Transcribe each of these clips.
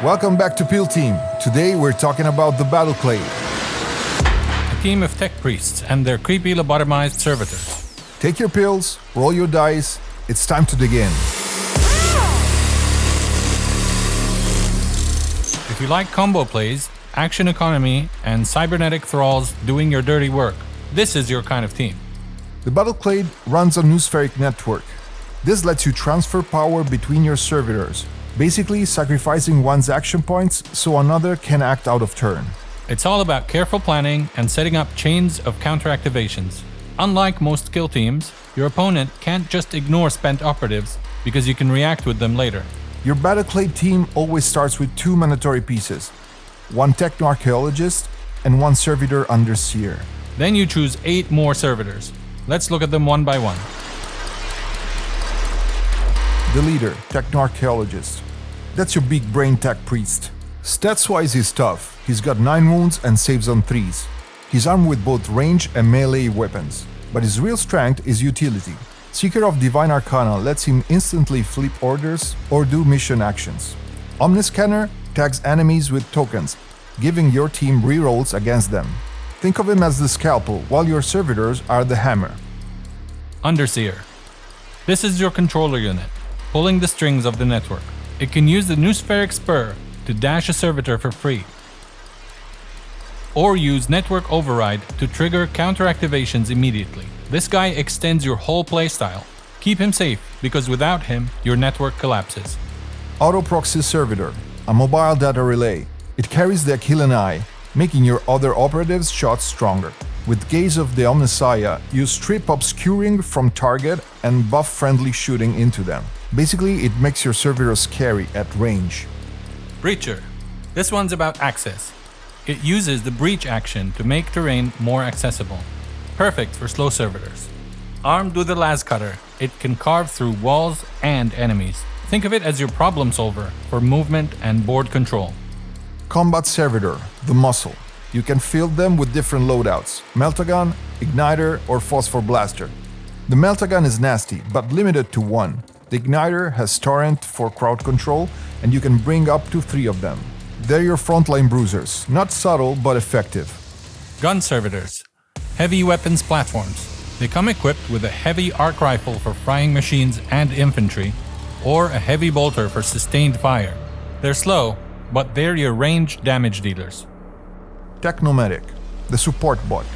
Welcome back to Peel Team. Today we're talking about the Battleclade. A team of tech priests and their creepy lobotomized servitors. Take your pills, roll your dice, it's time to dig in. If you like combo plays, action economy, and cybernetic thralls doing your dirty work, this is your kind of team. The Battleclade runs on noospheric network. This lets you transfer power between your servitors, basically sacrificing one's action points so another can act out of turn. It's all about careful planning and setting up chains of counter-activations. Unlike most kill teams, your opponent can't just ignore spent operatives because you can react with them later. Your Battleclade team always starts with 2 mandatory pieces, one Technoarcheologist and one Servitor under Seer. Then you choose 8 more servitors. Let's look at them one by one. The leader, Technoarcheologist. That's your big brain tech priest. Stats-wise he's tough. He's got 9 wounds and saves on 3s. He's armed with both range and melee weapons, but his real strength is utility. Seeker of Divine Arcana lets him instantly flip orders or do mission actions. Omniscanner tags enemies with tokens, giving your team rerolls against them. Think of him as the scalpel, while your servitors are the hammer. Underseer. This is your controller unit, pulling the strings of the network. It can use the noospheric spur to dash a servitor for free, or use network override to trigger counter-activations immediately. This guy extends your whole playstyle. Keep him safe, because without him, your network collapses. Autoproxy Servitor, a mobile data relay. It carries the Achillean eye, making your other operatives' shots stronger. With Gaze of the Omnissiah, you strip obscuring from target and buff friendly shooting into them. Basically, it makes your servitors scary at range. Breacher. This one's about access. It uses the breach action to make terrain more accessible. Perfect for slow servitors. Armed with the las cutter, it can carve through walls and enemies. Think of it as your problem solver for movement and board control. Combat Servitor, the muscle. You can field them with different loadouts, Meltagun, Igniter, or Phosphor Blaster. The Meltagun is nasty, but limited to 1. The Igniter has Torrent for crowd control, and you can bring up to 3 of them. They're your frontline bruisers, not subtle but effective. Gun Servitors. Heavy weapons platforms. They come equipped with a heavy arc rifle for frying machines and infantry, or a heavy bolter for sustained fire. They're slow, but they're your ranged damage dealers. Technomedic, the support bot.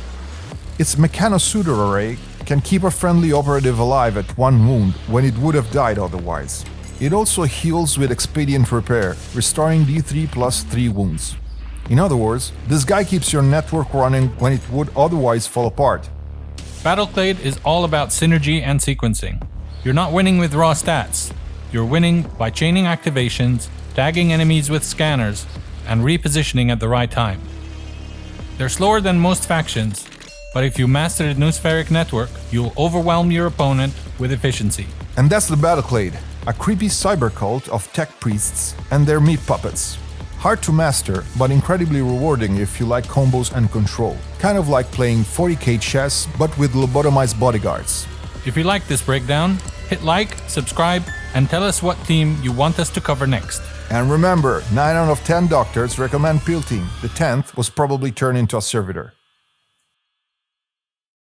Its mechanosuitor array can keep a friendly operative alive at 1 wound when it would have died otherwise. It also heals with Expedient Repair, restoring D3 plus 3 wounds. In other words, this guy keeps your network running when it would otherwise fall apart. Battleclade is all about synergy and sequencing. You're not winning with raw stats. You're winning by chaining activations, tagging enemies with scanners, and repositioning at the right time. They're slower than most factions, but if you master the noospheric network, you'll overwhelm your opponent with efficiency. And that's the Battleclade, a creepy cyber cult of tech priests and their meat puppets. Hard to master, but incredibly rewarding if you like combos and control. Kind of like playing 40k chess, but with lobotomized bodyguards. If you like this breakdown, hit like, subscribe, and tell us what team you want us to cover next. And remember, 9 out of 10 doctors recommend Peel Team. The 10th was probably turned into a servitor.